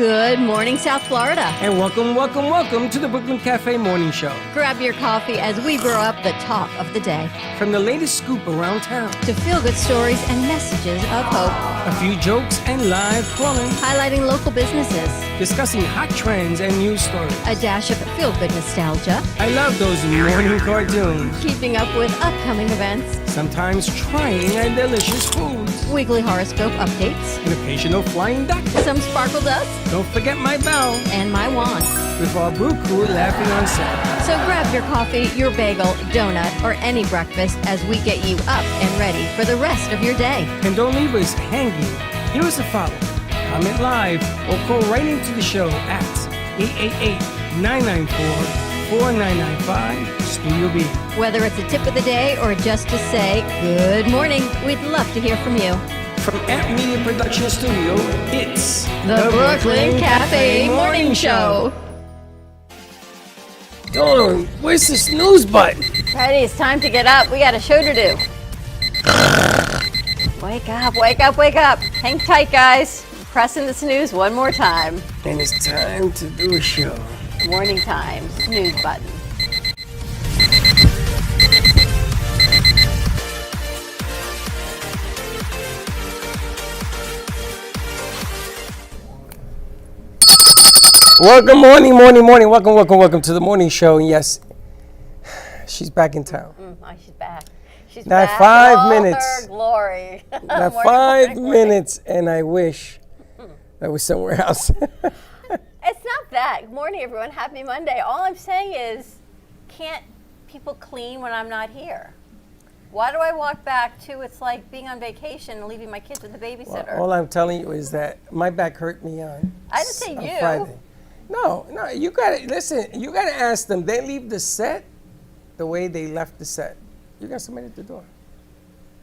Good morning, South Florida. And welcome to the Brooklyn Cafe Morning Show. Grab your coffee as we brew up the talk of the day. From the latest scoop around town to feel-good stories and messages of hope. A few jokes and live calling. Highlighting local businesses. Discussing hot trends and news stories. A dash of feel-good nostalgia. I love those morning cartoons. Keeping up with upcoming events. Sometimes trying our delicious foods. Weekly horoscope updates. An occasional flying duck. Some sparkle dust. Don't forget my bell. And my wand. With our brew crew laughing on set. So grab your coffee, your bagel, donut, or any breakfast as we get you up and ready for the rest of your day. And don't leave us hanging. Here is a follow. Comment live or call right into the show at 888-994-4995 Studio B. Whether it's a tip of the day or just to say good morning, we'd love to hear from you. From Amp Media Production Studio, it's the Brooklyn Cafe Morning Show. Dawn, where's the snooze button? Freddie, it's time to get up. We got a show to do. Wake up, wake up, wake up. Hang tight, guys. Pressing the snooze one more time. And it's time to do a show. Morning time, snooze button. Welcome, morning. Welcome to the morning show. And yes, she's back in town. She's back. She's Not back 5 in all minutes. her glory. Not 5 minutes, and I wish that was somewhere else. It's not that. Good morning, everyone. Happy Monday. All I'm saying is, can't people clean when I'm not here? Why do I walk back to it's like being on vacation and leaving my kids with the babysitter? Well, all I'm telling you is that my back hurt me on I didn't say you. Friday. No, you gotta listen. You gotta ask them. They leave the set the way they left the set. You got somebody at the door.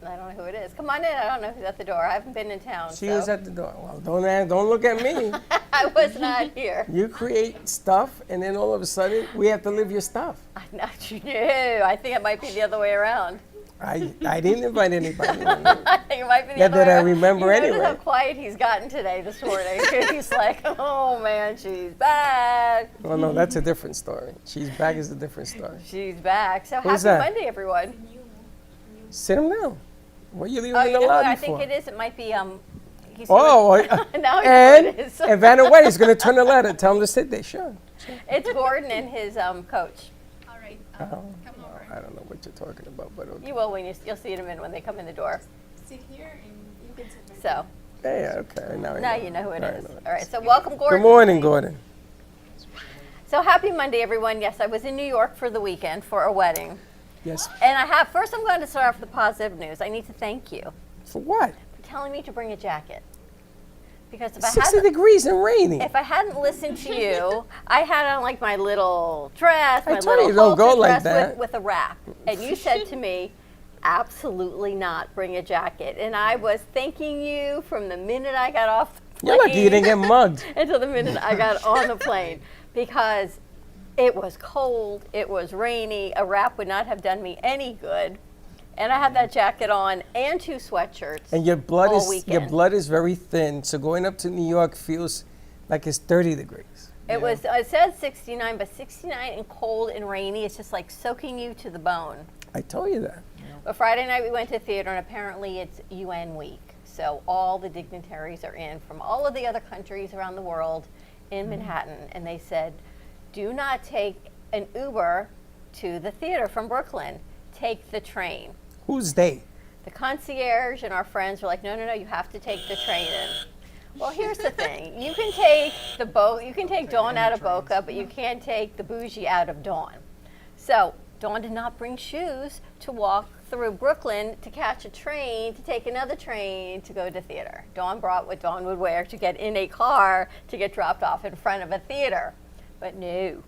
I don't know who it is. Come on in. I don't know who's at the door. I haven't been in town. She was at the door. Well, don't look at me. I was not here. You create stuff, and then all of a sudden, we have to live your stuff. Not you. I think it might be the other way around. I didn't invite anybody. I think it might be the other way that I around. remember you anyway. How quiet he's gotten today this morning. He's like, oh man, she's back. Well, no, that's a different story. She's back is a different story. She's back. So Who's happy that? Monday, everyone. Sit him down. What are you leaving Oh, in you the know who lobby I for? think it is? It might be he's Oh, now and it is. Vanna White is going to turn the letter. Tell him to sit there. Sure. It's Gordon and his coach. All right, Oh, come over. I don't know what you're talking about, but okay. You will when you'll see in a minute when they come in the door. Sit here and you can sit next So Yeah, okay. Now you know who it Now I is. know it All right. is. So welcome, Gordon. Good morning, Gordon. So happy Monday, everyone. Yes, I was in New York for the weekend for a wedding. Yes. And first I'm going to start off with the positive news. I need to thank you For what? for telling me to bring a jacket. Because if 60 degrees and raining. if I hadn't listened to you, I had on like my little dress, I my told little you, don't go halter like dress that. with a wrap. And you said to me, absolutely not, bring a jacket. And I was thanking you from the minute I got off the plane. You're lucky you didn't get mugged. Until the minute I got on the plane. Because it was cold, it was rainy, a wrap would not have done me any good. And I had that jacket on and 2 sweatshirts. And your blood all weekend. is very thin, so going up to New York feels like it's 30 degrees. It said 69, but 69 and cold and rainy, it's just like soaking you to the bone. I told you that. But Friday night we went to theater, and apparently it's UN week. So all the dignitaries are in from all of the other countries around the world in Manhattan. And they said, do not take an Uber to the theater from Brooklyn. Take the train. Who's they? The concierge and our friends were like, no, you have to take the train in. Well, here's the thing. You can take you can take Dawn out of Boca, but you can't take the bougie out of Dawn. So Dawn did not bring shoes to walk through Brooklyn to catch a train, to take another train to go to theater. Dawn brought what Dawn would wear to get in a car to get dropped off in front of a theater. But no.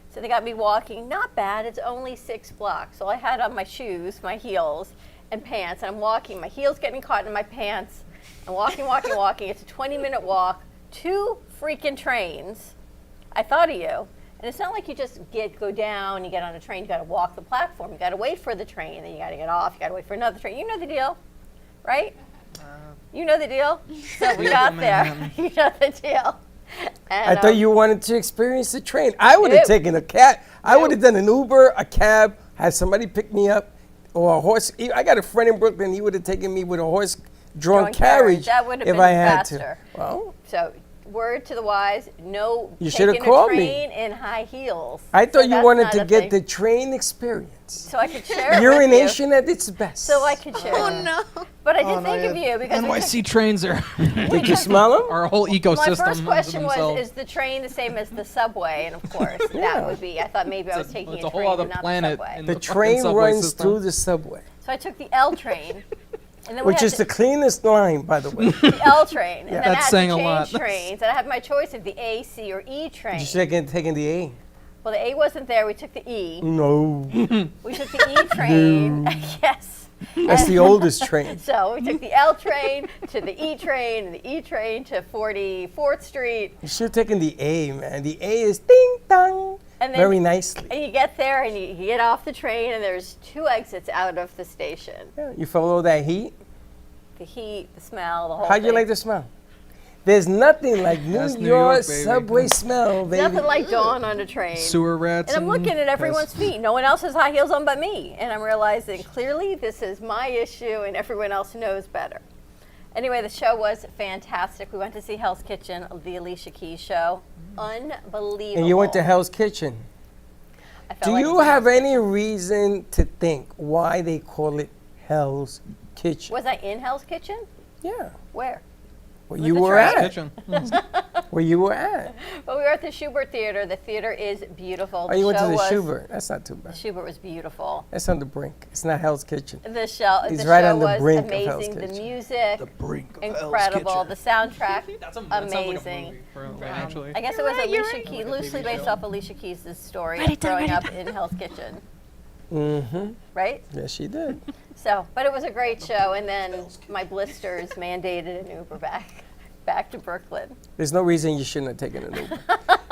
So they got me walking, not bad, it's only 6 blocks. So I had on my shoes, my heels, and pants, and I'm walking, my heels getting caught in my pants. I'm walking. It's a 20-minute walk, 2 freaking trains. I thought of you. And it's not like you just go down, you get on a train, you gotta walk the platform. You gotta wait for the train, then you gotta get off, you gotta wait for another train. You know the deal, right? You know the deal? So we got there. You know the deal. And, I thought you wanted to experience the train. I would have Nope. taken a cab. I would have done an Uber, a cab, had somebody pick me up, or a horse. I got a friend in Brooklyn. He would have taken me with a horse-drawn carriage That would have if been I had faster. to. Well, So, word to the wise, no You should have taking a called me. train in high heels. I thought So you that's wanted not to a get thing. the train experience. So I could share it with Urination at its best. you. So I could share it. no. But I did think of you because we NYC trains are Did you smell them? our whole ecosystem. my first question was, themselves. is the train the same as the subway? And of course, Yeah. that would be. I thought maybe I was taking it's a a whole train, other but not planet the subway. in The the fucking train subway runs system. through the subway, So I took the L train. And then we which had is the cleanest line, by the way. the L train. And then I That's had saying to a lot. change trains. And I had my choice of the A, C, or E train. You should have taken the A. Well, the A wasn't there. We took the E. No, We took the E train. Yes. that's the oldest train. So we took the L train to the E train, and the E train to 44th Street. You should have taken the A, man. The A is ding dong, And then- very nicely. And you get there, and you get off the train, and there's 2 exits out of the station. Yeah, you follow that heat. The heat, the smell, the whole How'd you thing. like the smell? There's nothing like New That's York, New York, baby. subway smell, baby. Nothing like dawn on a train. sewer rats. And I'm looking at everyone's feet. No one else has high heels on but me. And I'm realizing clearly this is my issue and everyone else knows better. Anyway, the show was fantastic. We went to see Hell's Kitchen, the Alicia Keys show. Unbelievable. And you went to Hell's Kitchen. I felt Do like you it was- have any reason to think why they call it Hell's Kitchen? Was I in Hell's Kitchen? Yeah, Where? where With you the were train? at. kitchen. Where you were at. Well, we were at the Schubert Theater. The theater is beautiful. Oh, you went to the was- Schubert. That's not too bad. Schubert was beautiful. That's on the brink. It's not Hell's Kitchen. The show, He's the right show on the was brink of Hell's amazing. The Kitchen. music, The brink of Hell's incredible. Kitchen. The soundtrack, That sounds like a amazing. movie, actually. I guess it was You're right, you're Alicia right. Keys, Like a loosely TV based show. off Alicia Keys' story Write of it down, growing write up it in Hell's Kitchen, Mm-hmm. right? Yes, she did. So, but it was a great show, and then my blisters mandated an Uber back to Brooklyn. There's no reason you shouldn't have taken an Uber.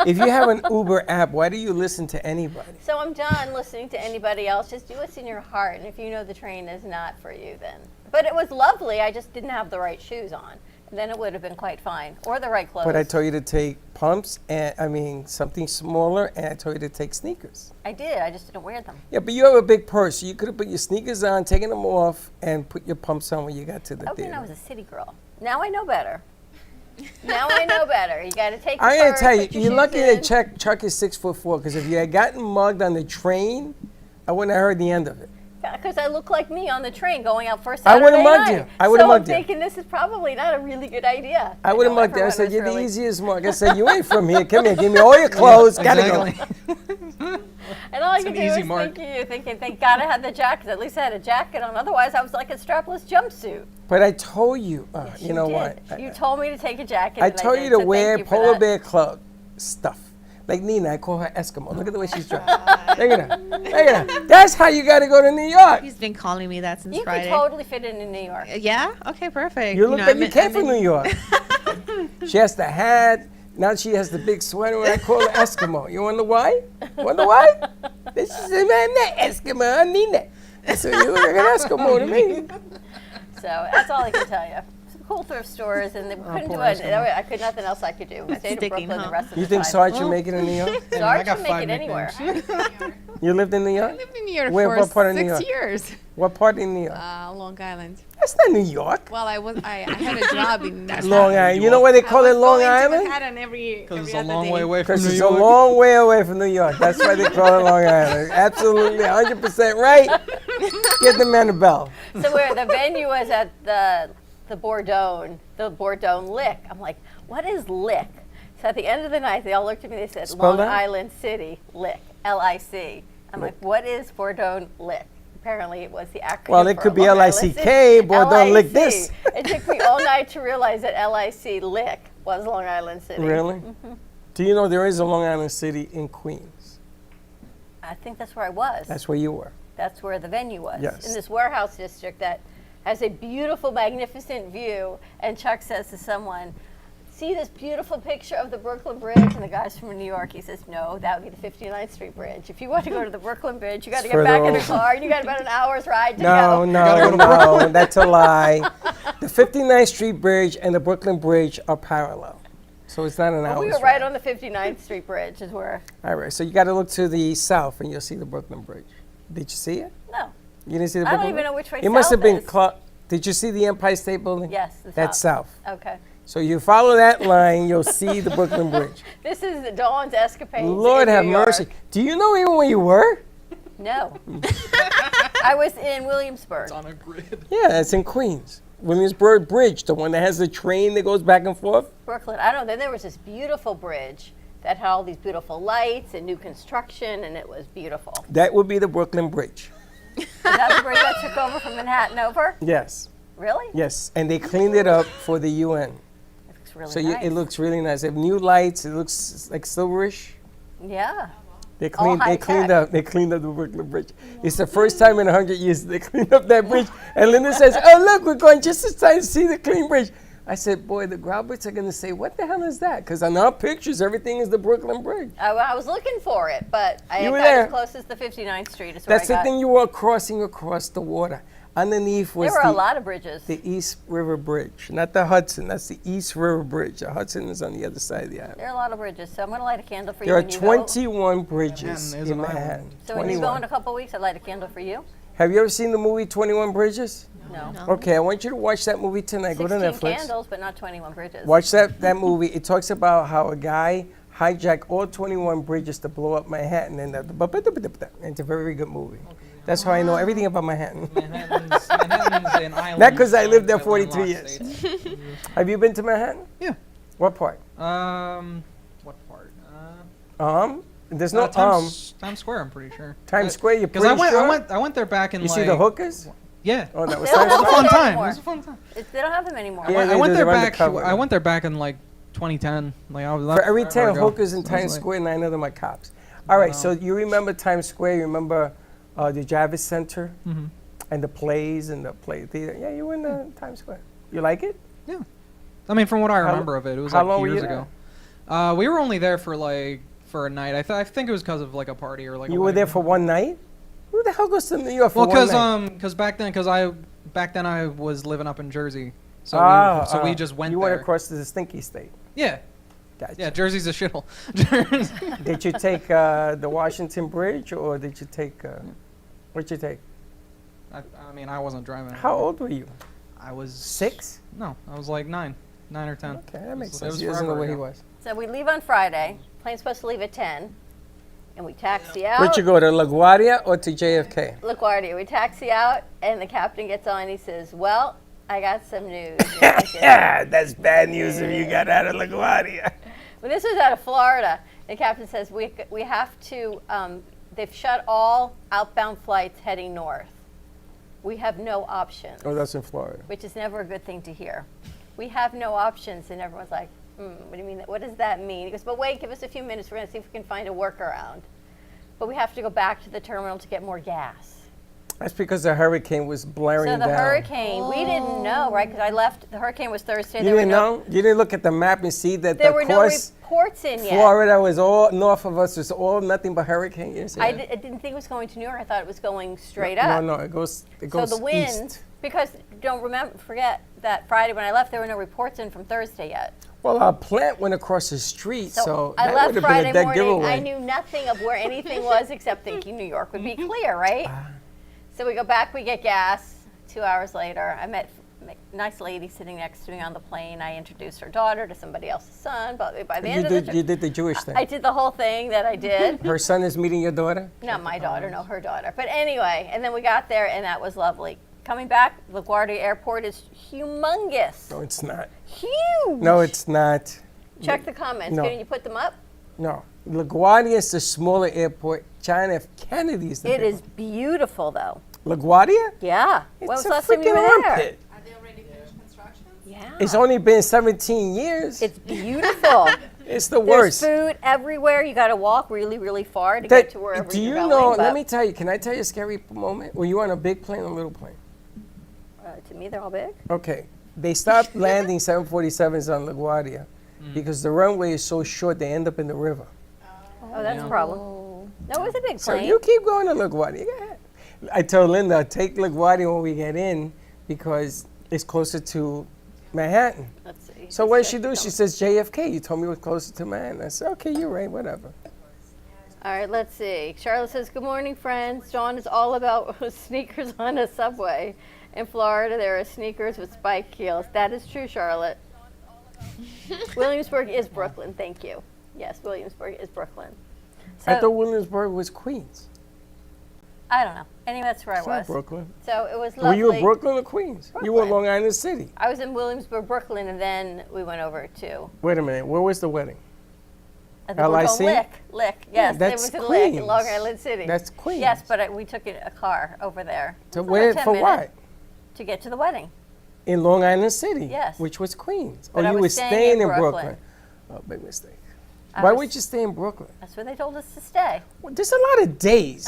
If you have an Uber app, why do you listen to anybody? So I'm done listening to anybody else. Just do what's in your heart, and if you know the train is not for you, then. But it was lovely. I just didn't have the right shoes on. And then it would have been quite fine, or the right clothes. But I told you to take pumps, and something smaller, and I told you to take sneakers. I did. I just didn't wear them. Yeah, but you have a big purse. You could have put your sneakers on, taken them off, and put your pumps on when you got to the I theater. I was a city girl. Now I know better. Now I know better. You got to take. I'm your gonna purse, tell you, put your you're shoes lucky in. that Chuck is 6'4", because if you had gotten mugged on the train, I wouldn't have heard the end of it. Because I look like me on the train going out for I Saturday would've mugged night. you. I would've so mugged you. I'm thinking this is probably not a really good idea. I would have know mugged you. I everyone said, was you're the really- easiest mug. I said, you ain't from here. Come here, give me all your clothes. Gotta Exactly. go. And all I It's could an do easy was mark. thinking, thank God I had the jacket. At least I had a jacket on. Otherwise, I was like a strapless jumpsuit. But I told you, Yes, you know did. what? You told me to take a jacket. I and told did, you to so thank wear you for Polar that. Bear Club stuff. Like Nina, I call her Eskimo. Look at the way she's dressed. Look at her. Look at her. That's how you got to go to New York. He's been calling me that since You Friday. could totally fit in New York. Yeah? Okay, perfect. You look know, like I'm you in- came I'm from in- New York. She has the hat. Now she has the big sweater. And I call her Eskimo. You wonder why? Wonder why? Then she said, man, that Eskimo, Nina. So you look like an Eskimo to me. So that's all I can tell you. Some cool thrift stores, and we couldn't do poor it. Eskimo. I could nothing else I could do. We stayed in sticking, Brooklyn huh? the rest of You the think time. Sarge should make it in New York? I Sarge got can make 5 it anywhere. nicknames. You lived in New I York? lived in New York Where- for what part of New 6 York? years. What part in New York? Long Island. That's not New York. Well, I had a job in Manhattan. Long Island. You know why they call it Long Island? Manhattan every Because it's a other long day. way away from Because New it's York. a long way away from New York. That's why they call it Long Island. Absolutely, 100% right. Get the man a bell. So where the venue was at the Bourdon Lick. I'm like, what is Lick? So at the end of the night, they all looked at me. They said, Spell Long that. Island City Lick, L-I-C. I'm like, what is Bourdon Lick? Apparently, it was the acronym. Well, it for could be Long Island L-I-C-K, City. Bourdon Lick LIC. this. It took me all night to realize that L-I-C Lick was Long Island City. Really? Do you know there is a Long Island City in Queens? I think that's where I was. That's where you were. That's where the venue was. Yes. In this warehouse district that has a beautiful, magnificent view. And Chuck says to someone, see this beautiful picture of the Brooklyn Bridge? And the guy's from New York. He says, no, that would be the 59th Street Bridge. If you want to go to the Brooklyn Bridge, you got to It's get back further in the over. car. And you got about an hour's ride to No, go. no, that's a lie. The 59th Street Bridge and the Brooklyn Bridge are parallel. So it's not an hour. We were right on the 59th Street Bridge is where, All right, so you got to look to the south and you'll see the Brooklyn Bridge. Did you see it? no, You didn't see the I don't Brooklyn even know Bridge? which way It must have south been, is. did you see the Empire State Building? Yes, the That's south. south. Okay. So you follow that line, you'll see the Brooklyn Bridge. This is Dawn's escapades. Lord in have New York. mercy. Do you know even where you were? No. I was in Williamsburg. It's on a grid. Yeah, it's in Queens. Williamsburg Bridge, the one that has the train that goes back and forth. Brooklyn. I don't know. Then there was this beautiful bridge that had all these beautiful lights and new construction, and it was beautiful. That would be the Brooklyn Bridge. Is that the bridge that took over from Manhattan over? Yes, Really? yes. And they cleaned it up for the UN. It looks really So nice. it looks really nice. They have new lights. It looks like silverish. Yeah. They All cleaned. They high cleaned tech. up. They cleaned up the Brooklyn Bridge. It's the first time in 100 years they cleaned up that bridge. And Linda says, "Oh look, we're going just in time to see the clean bridge." I said, "Boy, the Grauberts are going to say, what the hell is that?" Because on our pictures, everything is the Brooklyn Bridge. I was looking for it, but I You were got there. as close as the 59th Street. Is where That's I the got. thing. You were crossing across the water. Underneath was There were a the, lot of bridges. the East River Bridge, not the Hudson. That's the East River Bridge. The Hudson is on the other side of the island. There are a lot of bridges, so I'm going to light a candle for There you are when you 21 bridges Manhattan is in an island. Manhattan. go. So when you go 21. in a couple weeks, I'd light a candle for you. Have you ever seen the movie 21 Bridges? No. Okay, I want you to watch that movie tonight. Go to 16 Netflix. candles, but not 21 bridges. Watch that movie. It talks about how a guy hijacked all 21 bridges to blow up Manhattan. And it's a very good movie. That's how I know everything about Manhattan. Manhattan's an island. Not 'cause I lived there of 42 landlocked years. states. Have you been to Manhattan? Yeah. What part? What part? There's no Times Square, I'm pretty sure. Times Square. You're Because pretty sure? I went there back in You like. see the hookers? Yeah. Oh, that was They don't Times have It was a Square. fun them time. It anymore. was a fun time. They don't have them anymore. Yeah, I they went do. there They're back. undercover I now. went there back in like 2010. Like I was. For every 10 forever ago. hookers in So I was Times like- Square, 9 of them are cops. All right, so you remember Times Square? You remember the Javits Center and the plays and the play theater? Yeah, you were in Times Square. You like it? Yeah. I mean, from what I remember of it, it was how like long were years you ago. We were only there for a night. I think it was because of like a party or like. You were there for one night? Who the hell goes to New York for Well, one night? because back then I was living up in Jersey, so we just went You there. went across to the Stinky State. Yeah, Gotcha. yeah. Jersey's a shithole. Did you take the Washington Bridge or did you take, what'd you take? I mean, I wasn't driving. How old were you? I was 6? No, I was like 9 or 10. Okay, that makes It sense. was He doesn't know forever where he ago. was. So we leave on Friday. Plane's supposed to leave at 10. And we taxi out. Where'd you go, to LaGuardia or to JFK? LaGuardia. We taxi out, and the captain gets on. And he says, "Well, I got some news." And I said, That's bad news if you got out of LaGuardia. well, this was out of Florida. The captain says, "We have to. They've shut all outbound flights heading north. We have no options." Oh, that's in Florida. Which is never a good thing to hear. We have no options, and everyone's like, what do you mean? What does that mean? He goes, but wait, give us a few minutes. We're going to see if we can find a workaround. But we have to go back to the terminal to get more gas. That's because the hurricane was blaring So the down. hurricane, we didn't know, right? Because I left, the hurricane was Thursday. You There were didn't no- know? You didn't look at the map and see that There the were no course reports in yet. Florida was all north of us, was all nothing but hurricane. You see I that? didn't think it was going to New York. I thought it was going straight No, up. no, it goes So the wind, east. because forget that Friday when I left, there were no reports in from Thursday yet. Well, our plant went across the street, so I that left would have Friday been a dead morning. giveaway. I knew nothing of where anything was except thinking New York would be clear, right? So we go back, we get gas. 2 hours later, I met a nice lady sitting next to me on the plane. I introduced her daughter to somebody else's son. But by the end of the trip, You did the Jewish thing. I did the whole thing that I did. Her son is meeting your daughter? Not my daughter, no, her daughter. But anyway, and then we got there, and that was lovely. Coming back, LaGuardia Airport is humongous. No, it's not. Huge. No, it's not. Check the comments. No. Can you put them up? No. LaGuardia is the smaller airport. John F. Kennedy is the It big is beautiful, though. one. LaGuardia? Yeah. It's When was a the last time you freaking were there? armpit. Are they already finished construction? Yeah. It's only been 17 years. It's beautiful. It's the There's worst. food everywhere. You got to walk really, really far to get to wherever do you're you going. know, but, let me tell you, can I tell you a scary moment? Were you on a big plane or a little plane? to me, they're all big. Okay. They stopped landing 747s on LaGuardia because the runway is so short they end up in the river. Oh, that's a problem. No, it was a big So plane. you keep going to LaGuardia. Go ahead. I told Linda, take LaGuardia when we get in because it's closer to Manhattan. Let's see. So what did she do? She says JFK. You told me it was closer to Manhattan. I said, okay, you're right, whatever. All right, let's see. Charlotte says, good morning, friends. Dawn is all about sneakers on a subway. In Florida, there are sneakers with spike heels. That is true, Charlotte. Williamsburg is Brooklyn. Thank you. Yes, Williamsburg is Brooklyn. So, I thought Williamsburg was Queens. I don't know. Anyway, that's where It's I not was. Brooklyn. So it was Were lovely. you in Brooklyn or Queens? You were Brooklyn. Long Island City. I was in Williamsburg, Brooklyn, and then we went over to Wait a minute. Where was the wedding? I think we're going LIC? Lick. Yes, that's it was in Lick in Queens. Long Island City. That's Queens. Yes, but we took a car over there. To It was where? like 10 For minutes what? To get to the wedding. In Long Island City. Yes. Which was Queens. But oh, I you was were staying staying in in Brooklyn. Brooklyn. Oh, big mistake. I Why was- would you stay in Brooklyn? That's where they told us to stay. Well, there's a lot of days.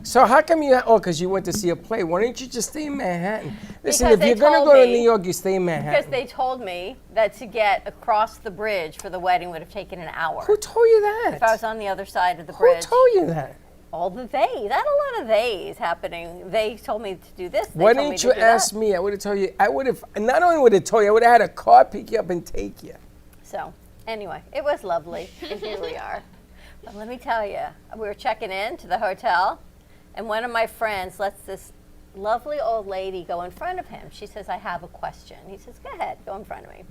So how come you? Oh, because you went to see a play. Why don't you just stay in Manhattan? Listen, Because if they you're gonna told go to me- New York, you stay in Manhattan. Because they told me that to get across the bridge for the wedding would have taken an hour. Who told you that? If I was on the other side of the Who bridge. told you that? All the theys. I had a lot of theys happening. They told me to do this. They Why told me didn't to you do ask that. me? I would have told you. I would have. Not only would have told you, I would have had a car pick you up and take you. So, anyway, it was lovely, and here we are. But let me tell you, we were checking in to the hotel, and one of my friends lets this lovely old lady go in front of him. She says, I have a question. He says, go ahead, go in front of me.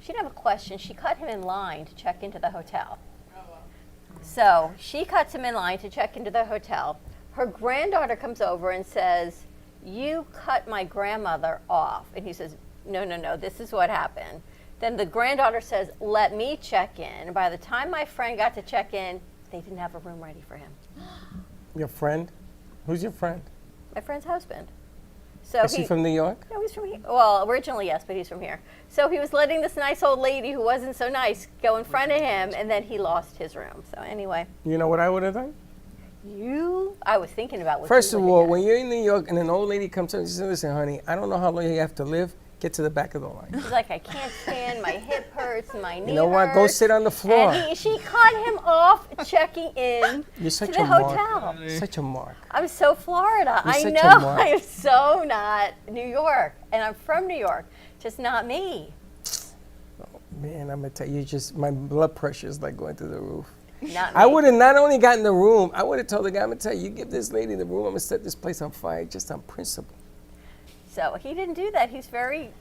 She didn't have a question. She cut him in line to check into the hotel. So she cuts him in line to check into the hotel. Her granddaughter comes over and says, you cut my grandmother off. And he says, no, this is what happened. Then the granddaughter says, let me check in. And by the time my friend got to check in, they didn't have a room ready for him. Your friend? Who's your friend? My friend's husband. So Is he from New York? No, he's from here. Well, originally, yes, but he's from here. So he was letting this nice old lady who wasn't so nice go in front of him, and then he lost his room. So anyway, You know what I would have done? I was thinking about what First you of would all, have when done. you're in New York and an old lady comes up and says, listen, honey, I don't know how long you have to live. Get to the back of the line. He's like, I can't stand, my hip hurts, my knee You know what? Go hurts." sit on the floor. And she cut him off checking in You're to such the a hotel. mark. Such a mark. I'm so Florida. You're I such a know. mark. I am so not New York. And I'm from New York. Just not me. Man, I'm going to tell you, just my blood pressure is like going through the roof. Not I me. would have not only gotten the room, I would have told the guy, I'm going to tell you, you give this lady the room, I'm going to set this place on fire just on principle. So he didn't do that. He's very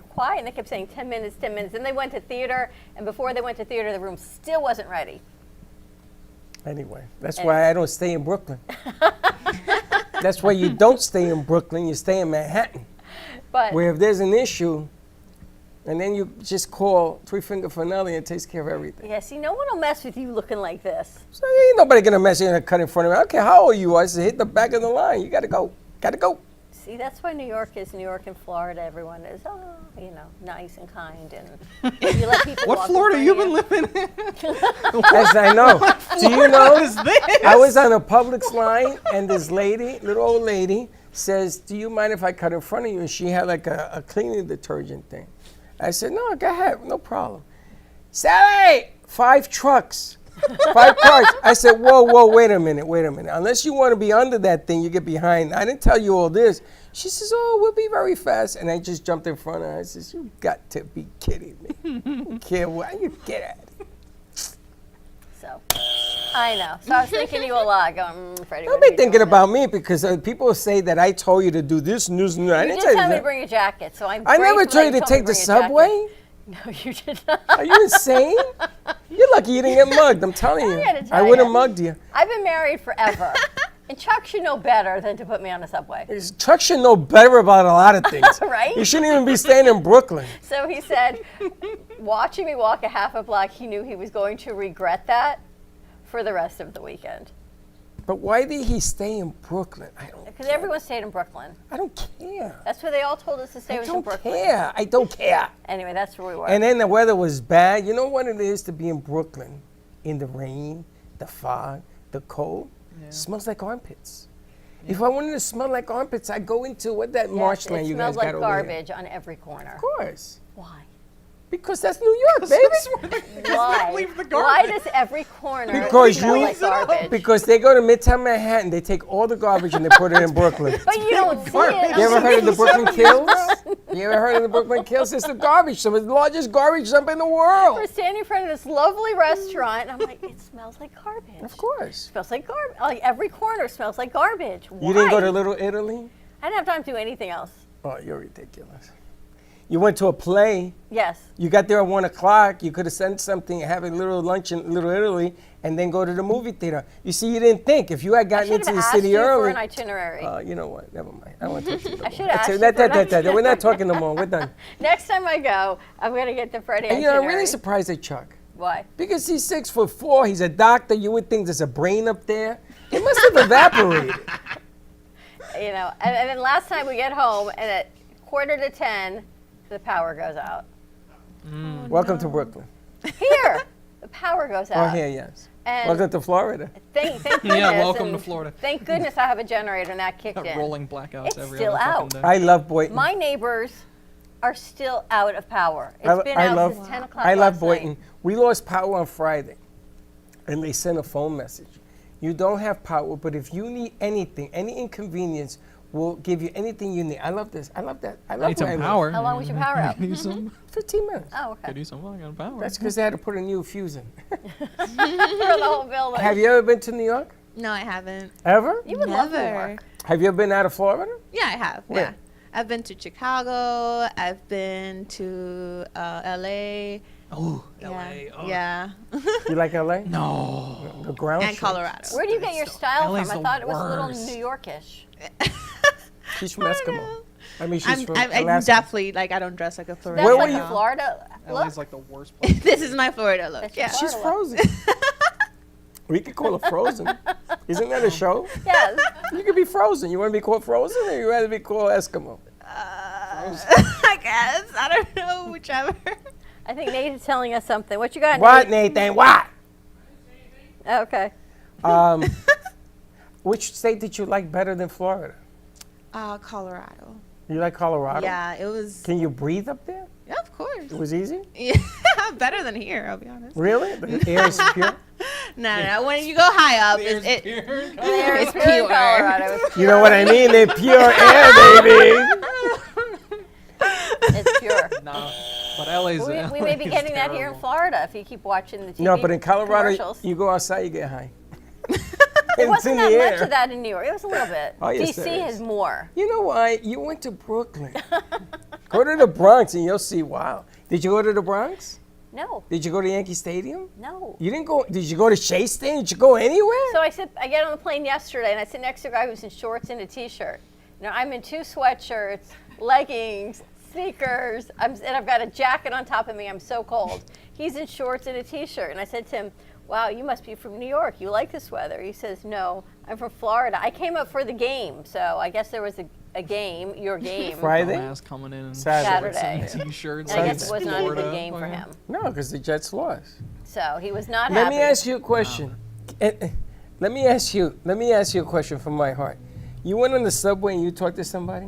quiet. And they kept saying 10 minutes, 10 minutes. Then they went to theater. And before they went to theater, the room still wasn't ready. Anyway, that's why I don't stay in Brooklyn. That's why you don't stay in Brooklyn, you stay in Manhattan. But Where if there's an issue, and then you just call Three Finger Finale and it takes care of everything. yeah, see, no one will mess with you looking like this. So ain't nobody gonna mess you and cut in front of me. I don't care how old you are, I said hit the back of the line. You gotta go. Gotta go. See, that's why New York is New York and Florida. Everyone is, nice and kind. And you let people What walk in Florida front you of been living in? Yes, I know. Do you know? What is this? I was on a Publix line, and this lady, little old lady, says, do you mind if I cut in front of you? And she had like a cleaning detergent thing. I said, no, go ahead, no problem. Sally, 5 trucks, 5 cars. I said, whoa, wait a minute. Unless you want to be under that thing, you get behind. I didn't tell you all this. She says, oh, we'll be very fast. And I just jumped in front of her. I says, you got to be kidding me. I don't care what, you get at it. So, I know. So I was thinking you a lot, going, Freddie. Don't what are be you thinking doing about me because people say that I told you to do this news. I You didn't did tell tell you me to that. bring a jacket, so I'm I never grateful told you that to told me take the bring a jacket. subway. No, you did not. Are you insane? You're lucky you didn't get mugged. I'm telling you. I gotta tell I would have ya. mugged you. I've been married forever. And Chuck should know better than to put me on a subway. Chuck should know better about a lot of things. Right? You shouldn't even be staying in Brooklyn. So he said, watching me walk a half a block, he knew he was going to regret that for the rest of the weekend. But why did he stay in Brooklyn? Because everyone stayed in Brooklyn. I don't care. That's where they all told us to stay, I was in don't Brooklyn. care. I don't care. Anyway, that's where we were. And then the weather was bad. You know what it is to be in Brooklyn? In the rain, the fog, the cold. Smells like armpits. If I wanted to smell like armpits, I'd go into Yes, marshland it you guys smells like got over here. garbage on every corner. Of course. Why? Because that's New York, baby. Why? leave the Why garbage. does every corner Because smell you, like garbage? because they go to Midtown Manhattan, they take all the garbage and they put it in Brooklyn. But you don't see it. You ever heard of the Brooklyn Kills? You ever heard of the Brooklyn Kills? It's the garbage dump. It's the largest garbage dump in the world. We're standing in front of this lovely restaurant, and I'm like, it smells like garbage. Of course. Smells like garbage. Like every corner smells like garbage. Why? You didn't go to Little Italy? I didn't have time to do anything else. Oh, you're ridiculous. You went to a play. Yes. You got there at 1 o'clock. You could have sent something, have a little lunch in Little Italy, and then go to the movie theater. You see, you didn't think. If you had I gotten should into have the asked city you for early. an itinerary. You know what? Never mind. I won't talk to you. No I more. should have asked you That's for it. an itinerary. We're not talking no more. We're done. Next time I go, I'm going to get the Freddie And you know, itinerary. I'm really surprised at Chuck. Why? Because he's 6'4", he's a doctor. You would think there's a brain up there. It must have evaporated. You know, and then last time we get home, and at 9:45, the power goes out. Welcome to Brooklyn. Here, the power goes Oh, out. here, yes. And Welcome to Florida. thank goodness. Yeah, welcome and to Florida. Thank goodness I have a generator, and that kicked Got in. rolling blackouts It's every still other out. fucking day. I love Boynton. My neighbors are still out of power. It's I been I out love, since 10 o'clock I love last Boynton. night. We lost power on Friday, and they sent a phone message. You don't have power, but if you need anything, any inconvenience, we'll give you anything you need. I love this. I love that. I love Need where I some live. power. How long was your power out? Need some. 15 minutes. Oh, okay. Could use some fucking power. That's because they had to put a new fuse in. For the whole building. Have you ever been to New York? No, I haven't. Ever? You would love New Never. York. Have you ever been out of Florida? Yeah, I have. Where? Yeah. I've been to Chicago. I've been to LA. Oh, Yeah. LA. Oh. Yeah. You like LA? No. The ground And shit. Colorado. Where do you get your style LA's from? I the thought it was a little worst. New Yorkish. She's from Eskimo. I mean, she's from I'm Alaska. definitely like I don't dress like a Florida. That's Where like were a you? Florida look. LA's like the worst place. This is my Florida look. That's Yeah. your She's Florida frozen. We could call her Frozen. Isn't that a show? Yes. You could be Frozen. You want to be called Frozen, or you rather be called Eskimo? I guess. I don't know. Whichever. I think Nate is telling us something. What you got, What, Nate? Nathan? What? Okay. Which state did you like better than Florida? Colorado. You like Colorado? Yeah, it was. Can you breathe up there? Yeah, of course. It was easy? Yeah, better than here. I'll be honest. Really? The air is pure? No. When you go high up, it's It's pure. Colorado. You know what I mean? They're pure air, baby. It's pure. No. But LA's. We may be LA's getting that here in terrible. Florida if you keep watching the TV No, but in Colorado, commercials. you go outside, you get high. It It's wasn't in that the much air. of that in New York. It was a little bit. Oh, yes, DC there has is. more. You know why? You went to Brooklyn. Go to the Bronx and you'll see, wow. Did you go to the Bronx? No, Did you go to Yankee Stadium? no. You didn't go, did you go to Shea Stadium? Did you go anywhere? So I get on the plane yesterday and I sit next to a guy who's in shorts and a t-shirt. You know, I'm in 2 sweatshirts, leggings, sneakers, and I've got a jacket on top of me. I'm so cold. He's in shorts and a t-shirt. And I said to him, wow, you must be from New York. You like this weather. He says, no, I'm from Florida. I came up for the game. So I guess there was a game, your game. Friday? Dumbass coming in and Saturday. Saturday. T-shirts. And I guess Saturday. it was not a Florida. good game for Fucking- him. No, because the Jets lost. So he was not Let happy. me ask you a question. Let me ask you a question from my heart. You went on the subway and you talked to somebody?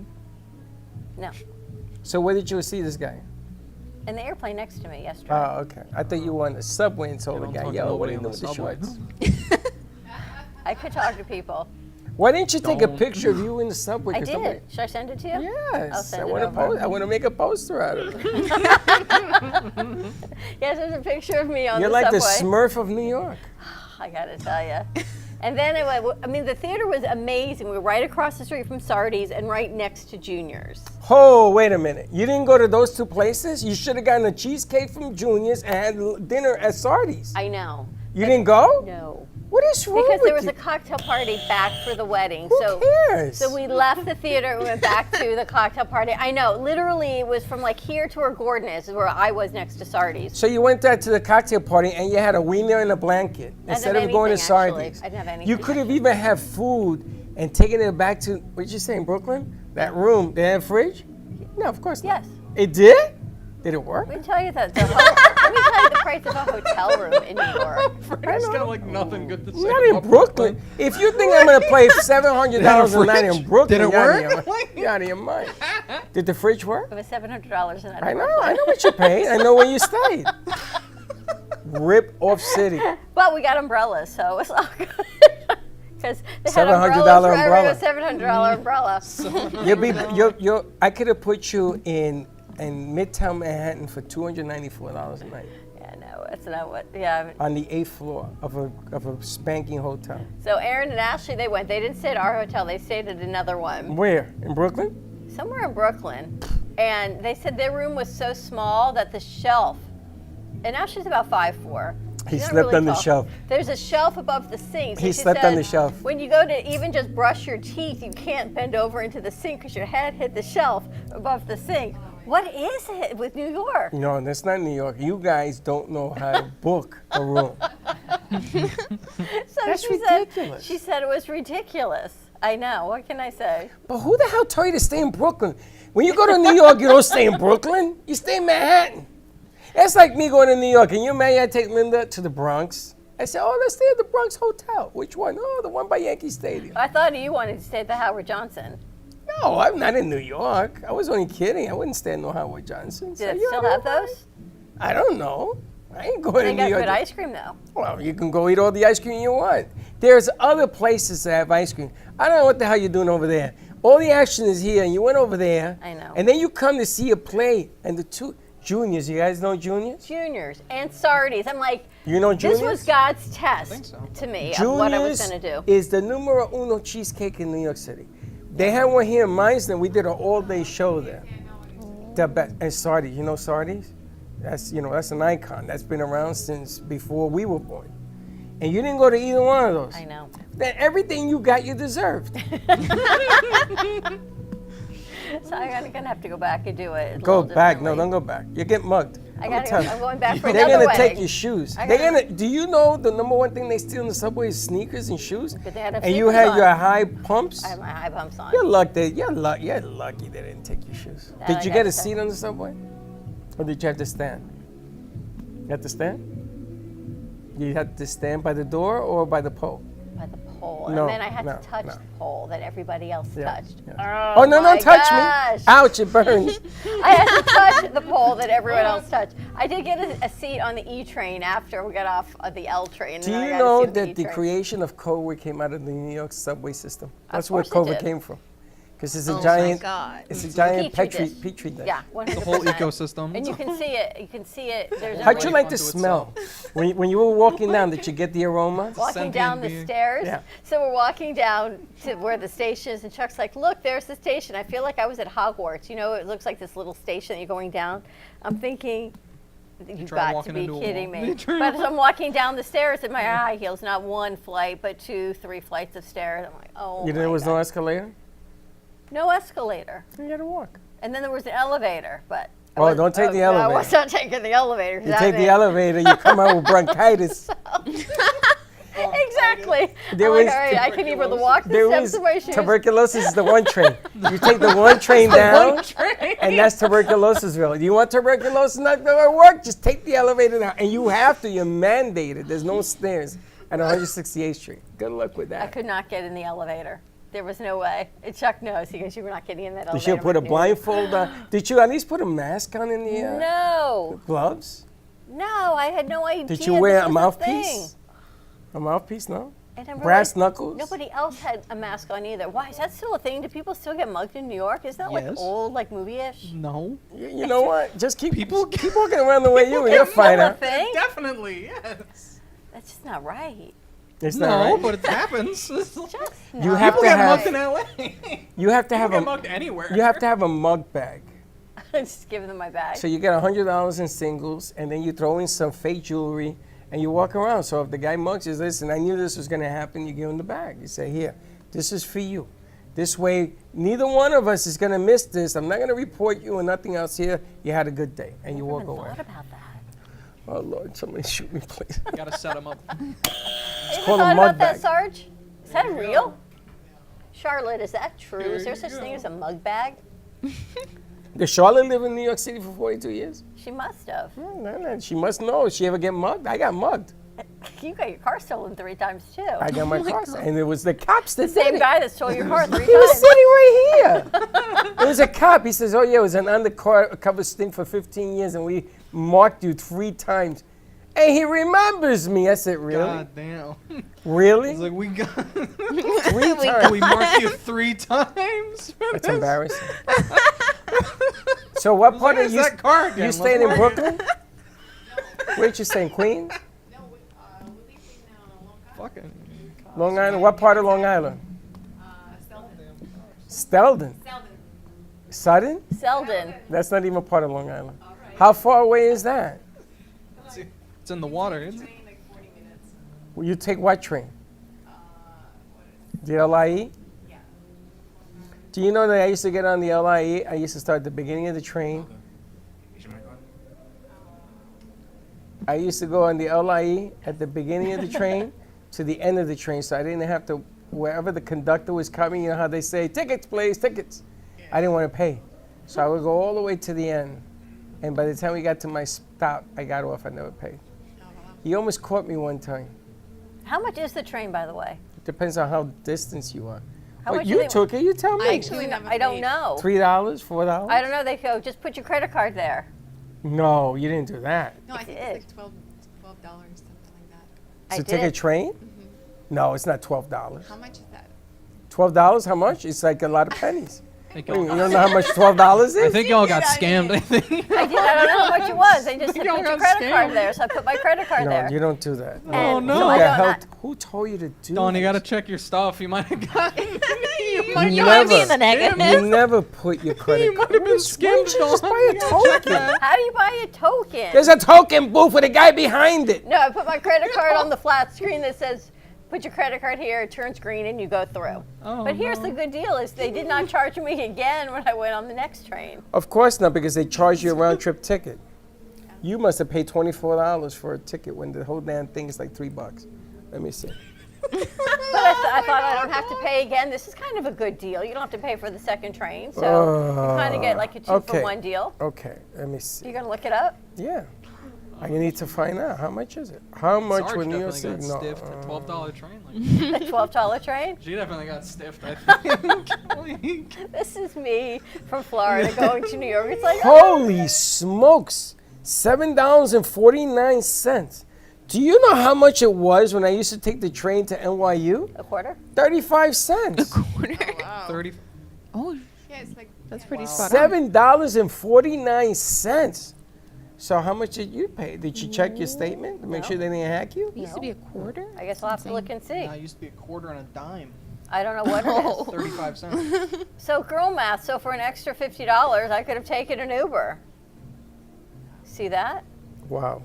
No. So where did you see this guy? In the airplane next to me yesterday. Oh, okay. I thought you were on the subway and told You the don't guy, talk to yo, what are nobody you on doing with the the subway. shorts? I could talk to people. Why didn't you take a Don't. picture of you in the subway? I 'Cause did. nobody- Should I send it to you? Yes. I'll send I it want over. to I want to make a poster out of it. Yes, there's a picture of me on You're the like subway. the Smurf of New York. I gotta tell you. And then the theater was amazing. We were right across the street from Sardi's and right next to Junior's. Oh, wait a minute. You didn't go to those 2 places? You should have gotten a cheesecake from Junior's and had dinner at Sardi's. I know. You didn't go? No. What is wrong Because with there was you? a cocktail party back for the wedding. Who cares? So we left the theater and went back to the cocktail party. I know, literally it was from like here to where Gordon is where I was next to Sardi's. So you went there to the cocktail party and you had a wiener and a blanket instead of have going to anything, actually. Sardi's. I didn't have anything. You could have even had food and taken it back to, what did you say, in Brooklyn? That room, they had a fridge? No, of course not. Yes. It did? Did it work? Let me tell you that. Let me tell you the price of a hotel room in New York. It's got like nothing good to say. Not in Brooklyn. If you think I'm gonna play $700 a night in Brooklyn, Did it work? You're out of your mind. Did the fridge work? It was $700 a night. I know what you paid. I know where you stayed. Rip off city. But we got umbrellas, so it's all good. Because they had $700 umbrellas for umbrella. $700 umbrella. I could have put you in Midtown Manhattan for $294 a night Yeah, no, that's not what. Yeah. on the 8th floor of a spanking hotel. So Aaron and Ashley, they went. They didn't stay at our hotel. They stayed at another one Where? In Brooklyn? somewhere in Brooklyn, and they said their room was so small that the shelf. And Ashley's about 5'4". He She's not slept really on the tall. shelf. There's a shelf above the sink. So He she slept on said the shelf. When you go to even just brush your teeth, you can't bend over into the sink because your head hit the shelf above the sink. What is it with New York? No, that's not New York. You guys don't know how to book a room. So That's she said, ridiculous. She said it was ridiculous. I know. What can I say? But who the hell told you to stay in Brooklyn? When you go to New York, you don't stay in Brooklyn. You stay in Manhattan. That's like me going to New York, and you imagine I take Linda to the Bronx. I said, oh, let's stay at the Bronx Hotel. Which one? Oh, the one by Yankee Stadium. I thought you wanted to stay at the Howard Johnson. No, I'm not in New York. I was only kidding. I wouldn't stay in no Howard Johnson. Do they still have those? I don't know. I ain't going They to got New York. good ice cream though. Well, you can go eat all the ice cream you want. There's other places that have ice cream. I don't know what the hell you're doing over there. All the action is here, and you went over there. I know. And then you come to see a play, and the two juniors. You guys know juniors? Juniors and Sardi's. I'm like, You know juniors? this was God's test think so. to me of what I was going to do. is the numero uno cheesecake in New York City. They had one here in Meisner. We did an all-day show there. The best. And Sardi's. You know Sardi's? That's an icon. That's been around since before we were born. And you didn't go to either one of those. I know. Then everything you got, you deserved. So I'm going to have to go back and do it. a Go little back. No, differently. don't go back. You get mugged. I I'm gotta tell go. you. I'm going back for They're another gonna wedding. take your shoes. I They're gotta- gonna. Do you know the number one thing they steal in the subway is sneakers and shoes? But they had And you sneakers had on. your high pumps. I have my high pumps on. You're lucky. You're lucky they didn't take your shoes. That Did I you got get to a say. seat on the subway, or did you have to stand? You had to stand. You had to stand by the door or by the pole. By the pole. No, And then I had no, to touch no. the pole that everybody else Yeah, touched. yeah. Oh no! my Don't touch gosh. me! Ouch! It burns. I had to touch the pole that everyone else touched. I did get a seat on the E train after we got off of the L train. Do and then I you got a know seat on that the E-train. creation of COVID came out of the New York subway system? That's where course it COVID did. came from. Because it's a Oh my giant. God. It's a giant Petri dish. petri dish. Yeah, 100%. The whole ecosystem. And you can see it. You can see it. There's a How'd you like the Unto smell when you were walking down? Did you get the aroma? walking sentient down the being. stairs. Yeah. So we're walking down to where the station is, and Chuck's like, "Look, there's the station." I feel like I was at Hogwarts. You know, it looks like this little station that you're going down. I'm thinking, you've try got to walking be into a kidding wall. me. You try But as I'm walking down the stairs in my high heels, not one flight, but 2, 3 flights of stairs. I'm like, oh. You know there was no escalator. no escalator. You gotta walk. And then there was an elevator, but. I Oh, was- don't take the no, I elevator. was not taking the elevator. 'cause You that take the meant- elevator, you come out with bronchitis. Exactly. There I'm like, was all right, I can either walk the There steps was of my shoes. tuberculosis is the one train. You take the one train down, and that's tuberculosisville. You want tuberculosis not going to work? Just take the elevator down, and you have to. You're mandated. There's no stairs at 168th Street. Good luck with I that. could not get in the elevator. There was no way. And Chuck knows. He goes, you were not getting in that Did elevator. you put a with me." blindfold on? Did you at least put a mask on in the No. gloves? No, I had no idea. Did you wear this a was thing. mouthpiece? A mouthpiece, no? And I Brass realized knuckles? Nobody else had a mask on either. Why, is that still a thing? Do people still get mugged in New York? Isn't that like Yes. old, like movie-ish? No. You know what? Just keep People- keep walking around the way you and you'll find Still a out. thing? Definitely, yes. That's just not right. It's No, not right. but it happens. Just You not have People to get have- mugged in LA. You have to People have get a mugged anywhere. you have to have a mug bag. just give them my bag. So you get $100 in singles, and then you throw in some fake jewelry, and you walk around. So if the guy mugs you, listen, I knew this was going to happen. You give him the bag. You say, here, this is for you. This way, neither one of us is going to miss this. I'm not going to report you or nothing else here. You had a good day, and you I walk haven't away. thought about that. Oh Lord, somebody shoot me, please. Gotta set them up. You ever called a thought mud about that, bag. Sarge? Is that real? Charlotte, is that true? Is there such thing as a mug bag? Does Charlotte live in New York City for 42 years? She must have. No. She must know. She ever get mugged? I got mugged. You got your car stolen 3 times too. I got my car stolen. And it was the cops that Same did it. guy that stole your car 3 He was times. sitting right here. It was a cop. He says, oh, yeah, it was an undercover sting for 15 years, and we marked you 3 times. And he remembers me. I said, really? God damn. Really? It's like, we got. 3 times. We marked you 3 times. That's embarrassing. So what part of Where's you? that car again? You staying in Brooklyn? Where'd you stay in Queens? Fucking. Long Island? What part of Long Island? Stelden. Sudden? Selden. That's not even part of Long Island. How far away is that? It's in the water, isn't it? Will you take what train? The LIE? Do you know that I used to get on the LIE? I used to start at the beginning of the train. I used to go on the LIE at the beginning of the train to the end of the train, so I didn't have to, wherever the conductor was coming, you know how they say, tickets, please, tickets. I didn't want to pay. So I would go all the way to the end. And by the time we got to my stop, I got off. I never paid. He almost caught me one time. How much is the train, by the way? It depends on how distance you are. How Well, much you do they- took it. You tell me. I actually never I don't paid. know. $3, $4? I don't know. They go, just put your credit card there. No, you didn't do that. No, I think did. it's like $12, something like that. I To take a did. train? No, it's not $12. How much is that? $12? How much? It's like a lot of pennies. I think What, you y'all, don't know how much $12 is? I think y'all got scammed. I think. I don't know how much it was. They just said, Y'all put your got credit card scammed. there. So I put my credit card No, there. you don't do that. Oh, And no. so Who, I the don't hell, not- who told you to do Dawn, you this? gotta check your stuff. You might have got. You don't wanna be in the negative. You never put your credit You card. might have been Why don't you skimmed, just Dawn? buy a You gotta check token? that. How do you buy a token? There's a token booth with a guy behind it. No, I put my credit card on the flat screen that says, put your credit card here, it turns green, and you go through. Oh, But here's no. the good deal is they did not charge me again when I went on the next train. Of course not, because they charge you a round trip ticket. You must have paid $24 for a ticket when the whole damn thing is like $3. Let me see. But I thought I don't have to pay again. This is kind of a good deal. You don't have to pay for the second train, so you kind of get like a 2-for-1 deal. Okay, let me see. You gonna look it up? Yeah. I need to find out. How much is it? How much Sarge would New York definitely City? got No. stiffed at $12 train. Like, A $12 train? she definitely got stiffed. I think. This is me from Florida going to New York. It's like, Holy smokes. $7.49. Do you know how much it was when I used to take the train to NYU? a quarter? 35 cents. Wow. 30. Oh, Yeah, it's like that's pretty spot on. $7.49. So how much did you pay? Did you check your statement to make sure they didn't hack you? It used to be a quarter. I guess I'll have to look and see. Nah, it used to be a quarter and a dime. I don't know what it is. 35 cents. So girl math, so for an extra $50, I could have taken an Uber. See that? Wow.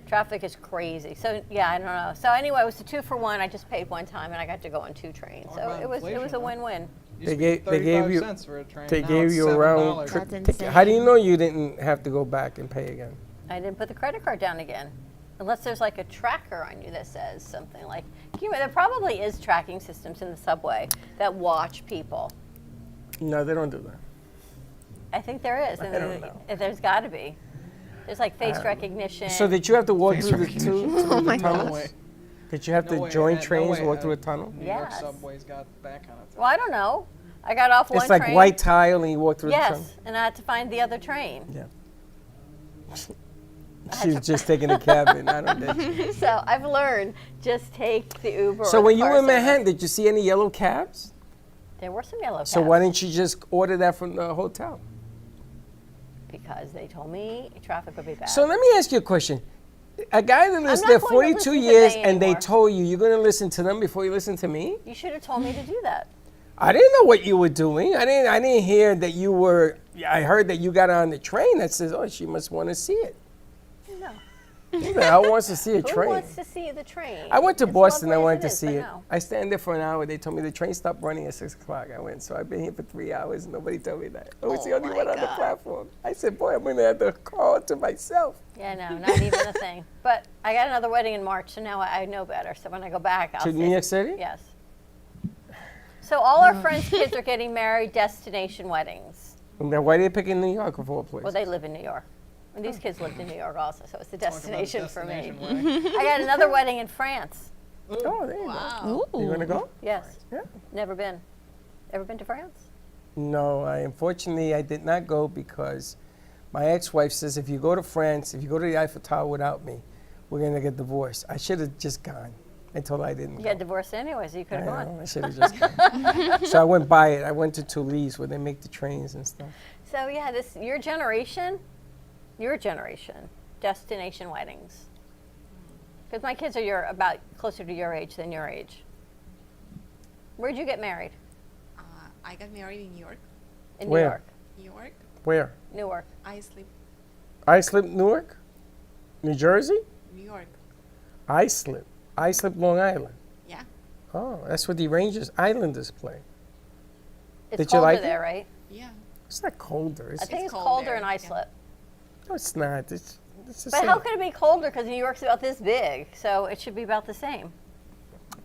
Traffic is crazy. So yeah, I don't know. So anyway, it was a 2-for-1. I just paid one time and I got to go on 2 trains. Talk So about it was inflation, a huh? win-win. Used to be They 35 gave you- cents for a train. They Now gave it's you a round $7. trip That's ticket. How do you insane. know you didn't have to go back and pay again? I didn't put the credit card down again. Unless there's like a tracker on you that says something like, there probably is tracking systems in the subway that watch people. No, they don't do that. I think there is. I don't know. There's got to be. There's like face recognition. So did you have to walk Face through the recognition. through the No tunnels? way. Did you have No to way, join no trains, way, walk through a tunnel? New York Yes. subways got that kind of thing. Well, I don't know. I got off one It's like train. white tile and you walk through the tunnel? Yes, and I had to find the other train. Yeah. She's just taking a cab in. I don't get you. So I've learned just take the Uber. So or the when you car were in service. Manhattan, did you see any yellow cabs? There were some yellow cabs. So why didn't you just order that from the hotel? Because they told me traffic would be bad. So let me ask you a question. A guy that lives not there going to 42 listen to years May and they anymore. told you you're going to listen to them before you listen to me? You should have told me to do that. I didn't know what you were doing. I didn't hear that you were. I heard that you got on the train that says, "Oh, she must want to see it." No. Who the hell wants to see a Who train? wants to see the train? I went to It's Boston. I lovely wanted to as is, see but it. no. I stand there for an hour. They told me the train stopped running at 6 o'clock. I went, so I've been here for 3 hours. And nobody told me that. I was the only my one on the God. platform. I said, "Boy, I'm going to have to call to myself." Yeah, no, not even a thing. But I got another wedding in March, so now I know better. So when I go back, I'll To see. New York City? Yes. So all our friends' kids are getting married destination weddings. Why are they picking New York of all places? Well, they live in New York. And these kids lived in New York also, so it's a Talk about destination for me. destination wedding. I got another wedding in France. Oh, there you Wow. go. You want to go? Yes. Yeah. Never been. Ever been to France? No, unfortunately I did not go because my ex-wife says if you go to France, if you go to the Eiffel Tower without me, we're going to get divorced. I should have just gone. I told her I didn't You go. got divorced anyway, so you could have I gone. know, I should have just gone. So I went by it. I went to Toulouse where they make the trains and stuff. So yeah, your generation, destination weddings. Because my kids are about closer to your age than your age. Where'd you get married? I got married in New York. In Where? New York. New York. Where? Newark. Islip. Islip, Newark? New Jersey? New York. Islip. Islip, Long Island. Yeah. Oh, that's what the Rangers Islanders play. It's Did you colder like it? there, right? Yeah. It's not colder. I It's, think it's cold colder there, in yeah. Islip. no, it's not. It's the But same. how could it be colder? Because New York's about this big, so it should be about the same.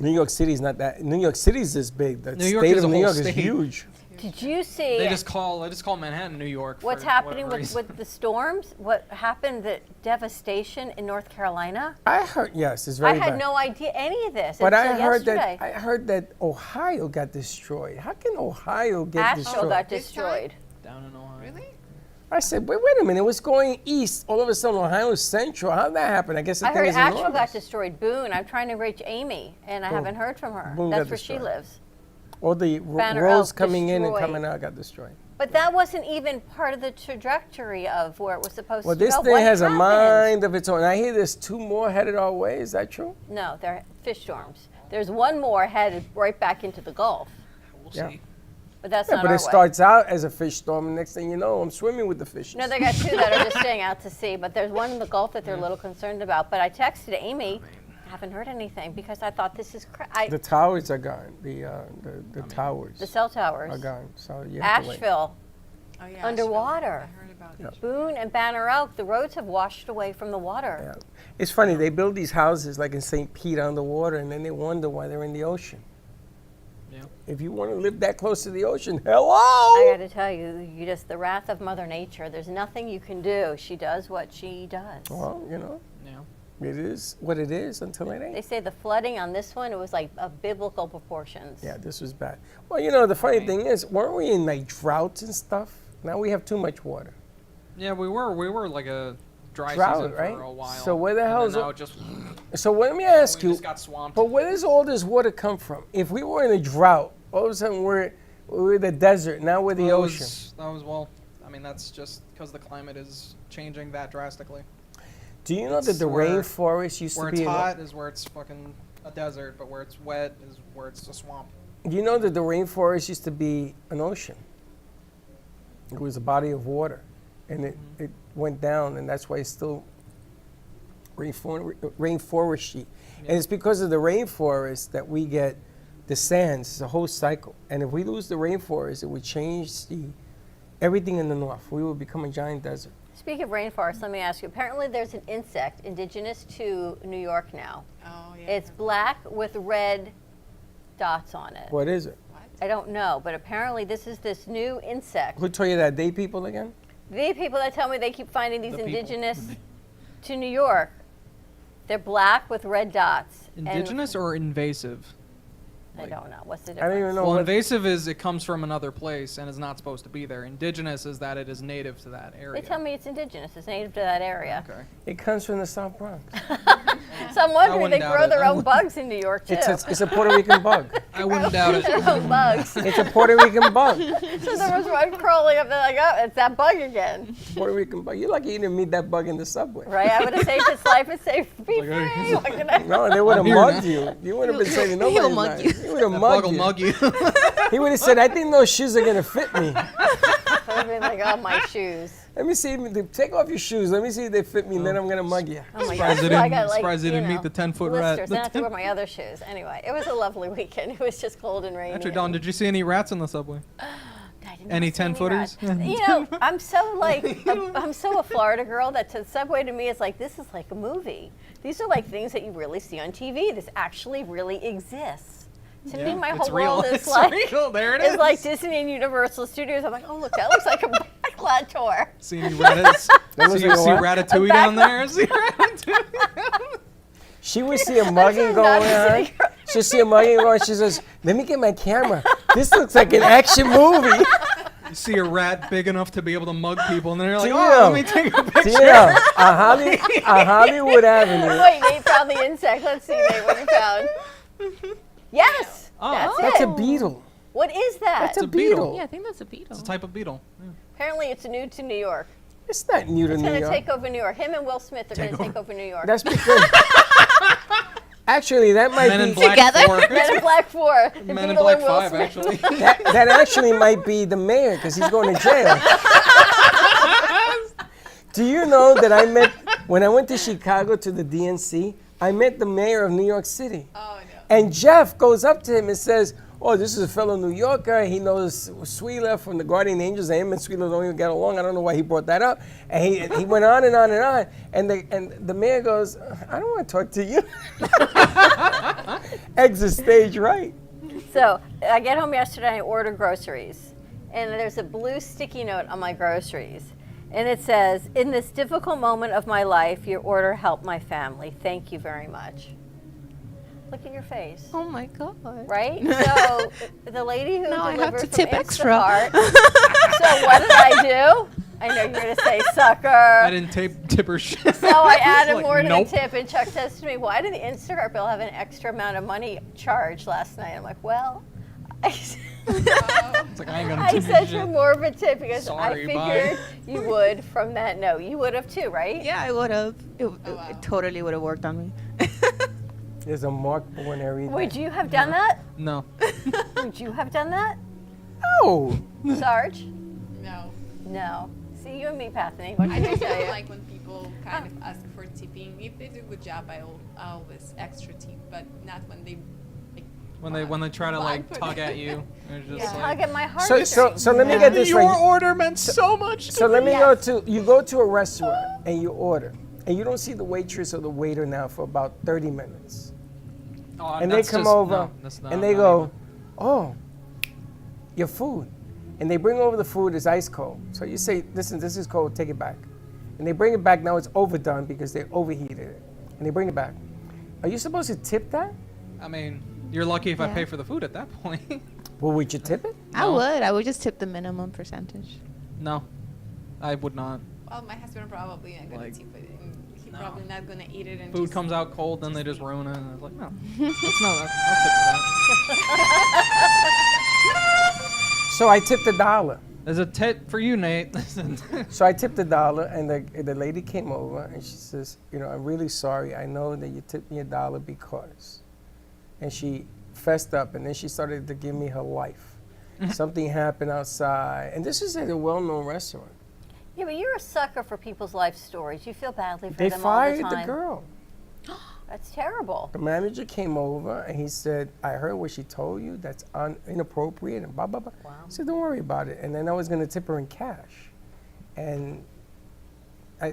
New York City's not that. New York City's this big. The New York state is of a New whole York is state. huge. Did you see They just call Manhattan New York. what's for happening whatever with, reason. with the storms? What happened, the devastation in North Carolina? I heard. Yes, it's I very had bad. no idea any of this But until I heard yesterday. that. I heard that Ohio got destroyed. How can Ohio get Asheville destroyed? got This time? destroyed. Down in Ohio. Really? I said, wait a minute. It was going east. All of a sudden, Ohio is central. How did that happen? I guess the I thing heard is Asheville enormous. got destroyed. Boone. I'm trying to reach Amy, and I haven't heard from her. Boone That's got where she destroyed. lives. All the Banner roads Oak coming in and destroyed. coming out got destroyed. But that wasn't even part of the trajectory of where it was supposed Well, to this go. thing What has happened? a mind of its own. I hear there's 2 more headed our way. Is that true? No, they're fish storms. There's one more headed right back into the Gulf, We'll Yeah. see. but that's Yeah, not but our it way. starts out as a fish storm, and next thing you know, I'm swimming with the fishes. No, they got 2 that are just staying out to sea, but there's one in the Gulf that they're a little concerned about. But I texted Amy, I haven't heard anything because I thought this is The towers are gone. The towers the cell towers. are gone. So you have to wait. Asheville, Oh yeah. Underwater. Asheville. I heard about Yeah. it. Boone, and Banner Oak, the roads have washed away from the water. Yeah. It's funny. They build these houses like in St. Pete underwater, and then they wonder why they're in the ocean. Yeah. If you want to live that close to the ocean, I hello. got to tell you, the wrath of Mother Nature. There's nothing you can do. She does what she does. Well, you know, Yeah. it is what it is until it They ain't. say the flooding on this one, it was like of biblical proportions. Yeah, this was bad. Well, you know, the funny thing is, weren't we in like droughts and stuff? Now we have too much water. Yeah, we were like a dry Drought, season right? for a while. So where the and hell then is now it- it just So let me ask we you, just got swamped. but where does all this water come from? If we were in a drought, all of a sudden we're the desert. Now we're the Well, ocean. I mean, that's just because the climate is changing that drastically. Do you know that it's the where- rainforest used Where to it's be? hot is where it's fucking a desert, but where it's wet is where it's a swamp. Do you know that the rainforest used to be an ocean? It was a body of water, and it went down, and that's why it's still rainforesty. And it's because of the rainforest that we get the sands. It's a whole cycle. And if we lose the rainforest, it would change everything in the north. We would become a giant desert. Speaking of rainforest, let me ask you. Apparently, there's an insect indigenous to New York now. Oh yeah. It's black with red dots on it. What is it? What? I don't know, but apparently this is this new insect. Who told you that? Day people again? The people that tell me they keep finding these The people. indigenous to New York. They're black with red dots. And Indigenous or invasive? I don't know. What's the I difference? don't even know Well, what. invasive is it comes from another place and is not supposed to be there. Indigenous is that it is native to that They area. tell me it's indigenous. It's native to that area. Okay. It comes from the South Bronx. So I'm wondering, wouldn't they doubt grow it. their I own would- bugs in New York too. It's a Puerto Rican bug. I wouldn't doubt it. Their own bugs. It's a Puerto Rican bug. So there was one crawling up there like, oh, it's that bug again. Puerto Rican bug. You're lucky you didn't meet that bug in the subway. Right? I would have saved its life and saved be Like, hey. free. What can I- No, they would have here mugged now. you. You would have been saying he'll nobody's mug not. you. He would have That bug mugged will you. mug you. He would have said, "I think those shoes are gonna fit me. I would have been like, oh, my shoes. Let me see. Take off your shoes. Let me see if they fit me. And then I'm gonna mug you." Oh my Surprised God. they So I didn't- got, like, surprised they you didn't meet know, the 10-foot rat. blisters. Then I have to wear my other shoes. Anyway, it was a lovely weekend. It was just cold and rainy. Actually, Dawn, did you see any rats in the subway? I did not Any see 10-footers? rats. You know, I'm so like, I'm so a Florida girl that the subway to me is like, this is like a movie. These are like things that you really see on TV. This actually really exists. To me, my It's whole real. world is It's like real. There it is is. like Disney and Universal Studios. I'm like, oh look, that looks like a backlot tour. See Ratatouille A down backlot. there? See Ratatouille? She would see a mugging That's not going a on. secret. She'll see a mugging going. She says, "Let me get my camera. This looks like an action movie." You see a rat big enough to be able to mug people, and then they're like, Tino. oh, let me take a picture. Tino, on Hollywood Avenue. Wait, Nate found the insect. Let's see, Nate, what you found. Yes, Oh. that's That's it. a beetle. What is that? That's a beetle. Yeah, I think that's a beetle. It's a type of beetle. Yeah. Apparently, it's new to New York. It's not new to It's New going to York. take over New York. Him and Will Smith are going to take over New York. That's because actually that might Men in be Black Together? 4. Men in Black 4. The Men in Beetle Black and Will 5, Smith. actually. that actually might be the mayor because he's going to jail. Do you know that when I went to Chicago to the DNC, I met the mayor of New York City. Oh, no. And Jeff goes up to him and says, "Oh, this is a fellow New Yorker. He knows Sweela from the Guardian Angels. And him and Sweela don't even get along. I don't know why he brought that up." And he went on and on and on. And the mayor goes, "I don't want to talk to you." Exit stage right. So I get home yesterday and I order groceries. And there's a blue sticky note on my groceries. And it says, "In this difficult moment of my life, your order helped my family. Thank you very much." Look at your face. Oh my god. Right? So the lady who Now I have delivered to from tip extra. Instacart. So what did I do? I know you're going to say sucker. I didn't tip her shit. So I added Like, more to nope. the tip, and Chuck says to me, "Why did the Instacart bill have an extra amount of money charged last night?" I'm like, "Well," It's like, I ain't gonna I tip said your you're shit. more of a tip because Sorry, I bye. figured you would from that note. You would have too, right? Yeah, I would have. It wow. totally would have worked on me. There's a mark for and everything. Would you have done that? No. Would you have done that, No. Sarge? No. No. See, you and me, Pathany. What I can I just tell don't you? like when people kind of ask for tipping. If they do a good job, I always extra tip, but not when they like, When they try to like Bug. tug at you, they're just Yeah, like, tug at my heart. So let me get this your right. order meant so much. So let me Yes. you go to a restaurant and you order, and you don't see the waitress or the waiter now for about 30 minutes. Oh, And they that's come just- over no, that's not- and they not go, even. "Oh, your food." And they bring over the food, it's ice cold. So you say, "Listen, this is cold, take it back." And they bring it back, now it's overdone because they overheated it. And they bring it back. Are you supposed to tip that? I mean, you're lucky if I Yeah. pay for the food at that point. Well, would you tip it? I No. would. I would just tip the minimum percentage. No, I would not. well, my husband probably not gonna Like, tip it, and he's no. probably not gonna eat it. And Food just comes out cold, then they just leave. ruin it. And I was like, no, that's not. I'll tip for that. So I tipped $1. There's a tip for you, Nate. So I tipped $1, and the lady came over, and she says, "I'm really sorry. I know that you tipped me $1 because," and she fessed up, and then she started to give me her life. Something happened outside, and this is at a well-known restaurant. Yeah, but you're a sucker for people's life stories. You feel badly for They them all the fired the time. girl. That's terrible. The manager came over, and he said, "I heard what she told you. That's inappropriate," and blah, blah, blah. Wow. I said, "Don't worry about it." And then I was going to tip her in cash. And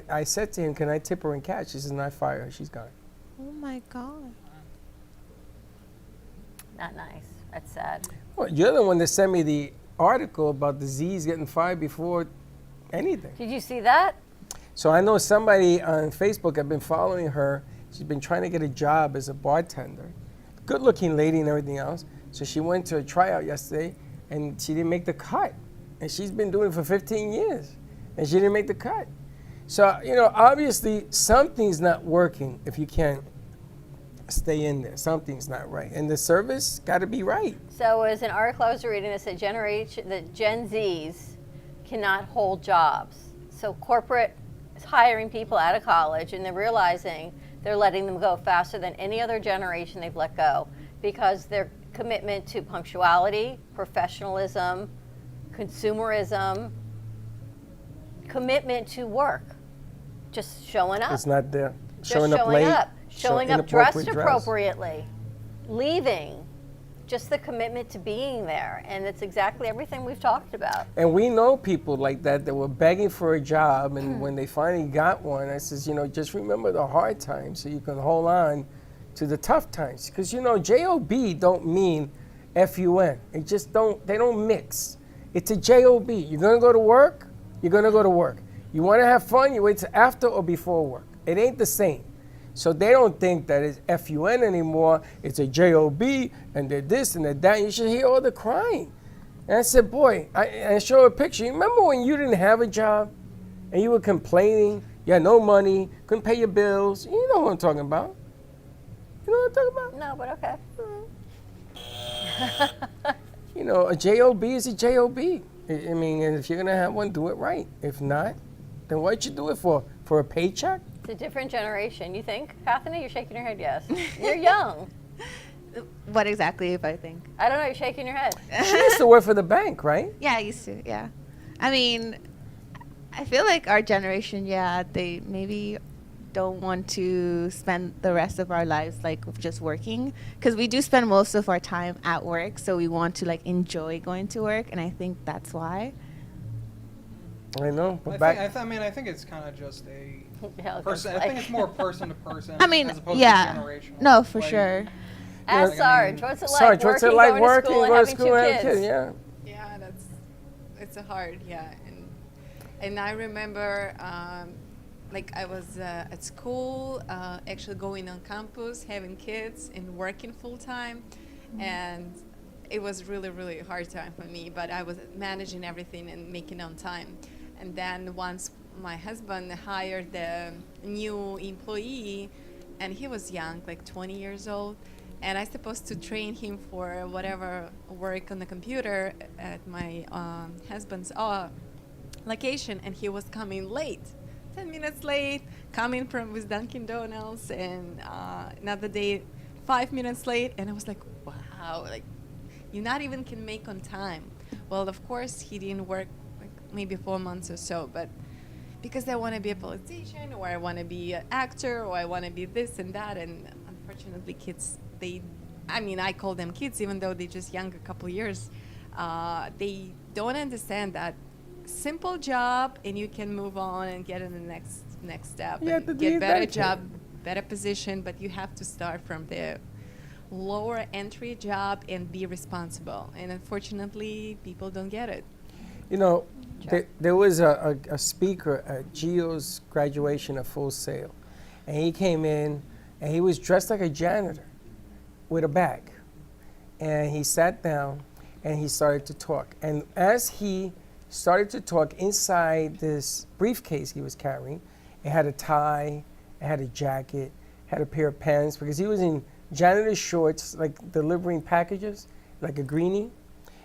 I said to him, "Can I tip her in cash?" He says, "No, I fire her. She's gone." Oh my god. Not nice. That's sad. Well, you're the one that sent me the article about the Z's getting fired before anything. Did you see that? So I know somebody on Facebook, I've been following her. She's been trying to get a job as a bartender. Good looking lady and everything else. So she went to a tryout yesterday and she didn't make the cut. And she's been doing it for 15 years and she didn't make the cut. So, obviously something's not working if you can't stay in there. Something's not right. And the service got to be right. So it was an article I was reading that said that Gen Zs cannot hold jobs. So corporate is hiring people out of college and they're realizing they're letting them go faster than any other generation they've let go because their commitment to punctuality, professionalism, consumerism, commitment to work, just showing up. It's not there. Just Showing up late. showing up dressed inappropriate dress. appropriately, leaving, just the commitment to being there. And it's exactly everything we've talked about. And we know people like that were begging for a job, and when they finally got one, I says, just remember the hard times so you can hold on to the tough times. Because, you know, J-O-B don't mean F-U-N. It just they don't mix. It's a J-O-B. You're going to go to work, you're going to go to work. You want to have fun, you wait till after or before work. It ain't the same. So they don't think that it's F-U-N anymore. It's a J-O-B, and they're this and they're that. You should hear all the crying. And I said, boy, I show her a picture. You remember when you didn't have a job and you were complaining, you had no money, couldn't pay your bills? You know what I'm talking about. You know what I'm talking about? No, but okay. You know, a J-O-B is a J-O-B. I mean, if you're going to have one, do it right. If not, then what'd you do it for? For a paycheck? It's a different generation. You think? Kathleen, you're shaking your head yes. You're young. What exactly if I think? I don't know, you're shaking your head. She used to work for the bank, right? Yeah, I used to, yeah. I mean, I feel like our generation, yeah, they maybe don't want to spend the rest of our lives like just working, because we do spend most of our time at work, so we want to like enjoy going to work, and I think that's why. I know. But I think it's kind of just a Yeah, person. I think it's more person to person. I mean, as opposed yeah, to generational. no, for Like, sure. Ask Like, I Sarge, mean- what's it like Sarge, what's it like working, going going to to school school and and having having two kids? kids? Yeah. Yeah, it's a hard, yeah. And I remember, like I was at school, actually going on campus, having kids and working full time. And it was really, really hard time for me, but I was managing everything and making on time. And then once my husband hired the new employee, and he was young, like 20 years old, and I supposed to train him for whatever work on the computer at my husband's location, and he was coming late, 10 minutes late, coming from with Dunkin' Donuts, and another day, 5 minutes late, and I was like, wow, like you not even can make on time. Well, of course, he didn't work like maybe 4 months or so, but because I want to be a politician, or I want to be an actor, or I want to be this and that, and unfortunately kids, I call them kids even though they're just young a couple years, they don't understand that simple job and you can move on and get in the next step and get better job, better position, but you have to start from the lower entry job and be responsible, and unfortunately people don't get it. You know, there was a speaker at Gio's graduation at Full Sail, and he came in and he was dressed like a janitor with a bag, and he sat down and he started to talk, and as he started to talk, inside this briefcase he was carrying, it had a tie, it had a jacket, had a pair of pants, because he was in janitor shorts, like delivering packages, like a greenie.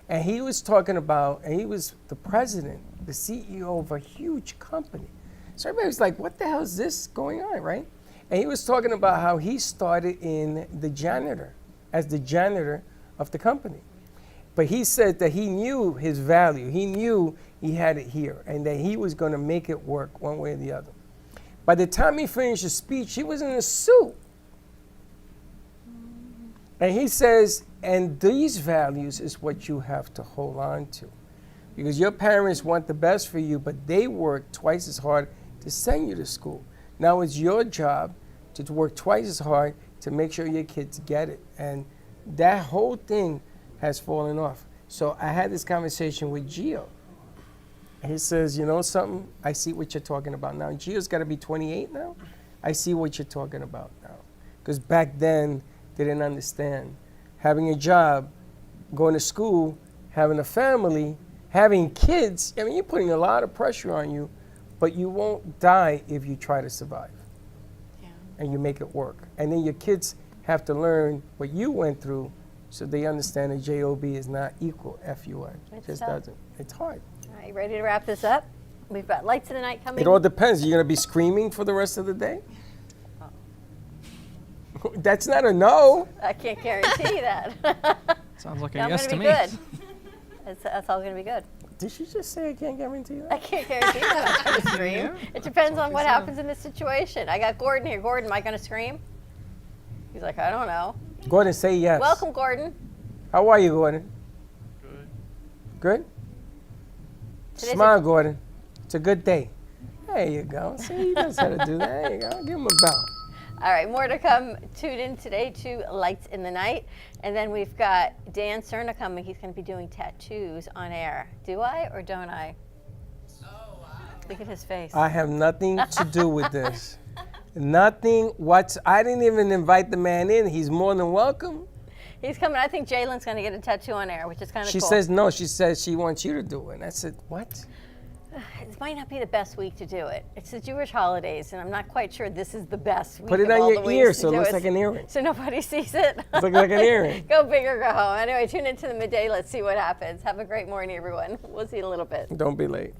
And he was talking about, and he was the president, the CEO of a huge company. So everybody was like, what the hell is this going on, right? And he was talking about how he started in as the janitor of the company. But he said that he knew his value. He knew he had it here, and that he was going to make it work one way or the other. By the time he finished his speech, he was in a suit. And he says, and these values is what you have to hold on to. Because your parents want the best for you, but they work twice as hard to send you to school. Now it's your job to work twice as hard to make sure your kids get it. And that whole thing has fallen off. So I had this conversation with Gio. And he says, you know something? I see what you're talking about now. Gio's got to be 28 now. I see what you're talking about now. Because back then, they didn't understand. Having a job, going to school, having a family, having kids, I mean, you're putting a lot of pressure on you, but you won't die if you try to survive. Yeah. And you make it work. And then your kids have to learn what you went through, so they understand that J-O-B is not equal F-U-N. It just doesn't. It's hard. All right, you ready to wrap this up? We've got lights of the night coming. It all depends. You're going to be screaming for the rest of the day? That's not a no. I can't guarantee that. Sounds like a I'm yes to gonna me. be good. That's all going to be good. Did she just say I can't guarantee that? I can't guarantee that I'm going to scream. It depends on what happens in this situation. I got Gordon here. Gordon, am I going to scream? He's like, I don't know. Gordon, say yes. Welcome, Gordon. How are you, Gordon? Good. Good? Today's Smile, Gordon. It's a good day. There you go. See, he knows how to do that. There you go. Give him a bell. All right, more to come. Tune in today to Lights in the Night. And then we've got Dan Cerna coming. He's going to be doing tattoos on air. Do I or don't I? Look at his face. I have nothing to do with this. Nothing. I didn't even invite the man in. He's more than welcome. He's coming. I think Jalen's going to get a tattoo on air, which is kind of cool. She says no. She says she wants you to do it. And I said, what? It might not be the best week to do it. It's the Jewish holidays, and I'm not quite sure this is the best week. Put it of on all your the ear weeks to so it do looks like an earring. So nobody sees it. It looks like an earring. Go big or go home. Anyway, tune into the midday. Let's see what happens. Have a great morning, everyone. We'll see you in a little bit. Don't be late.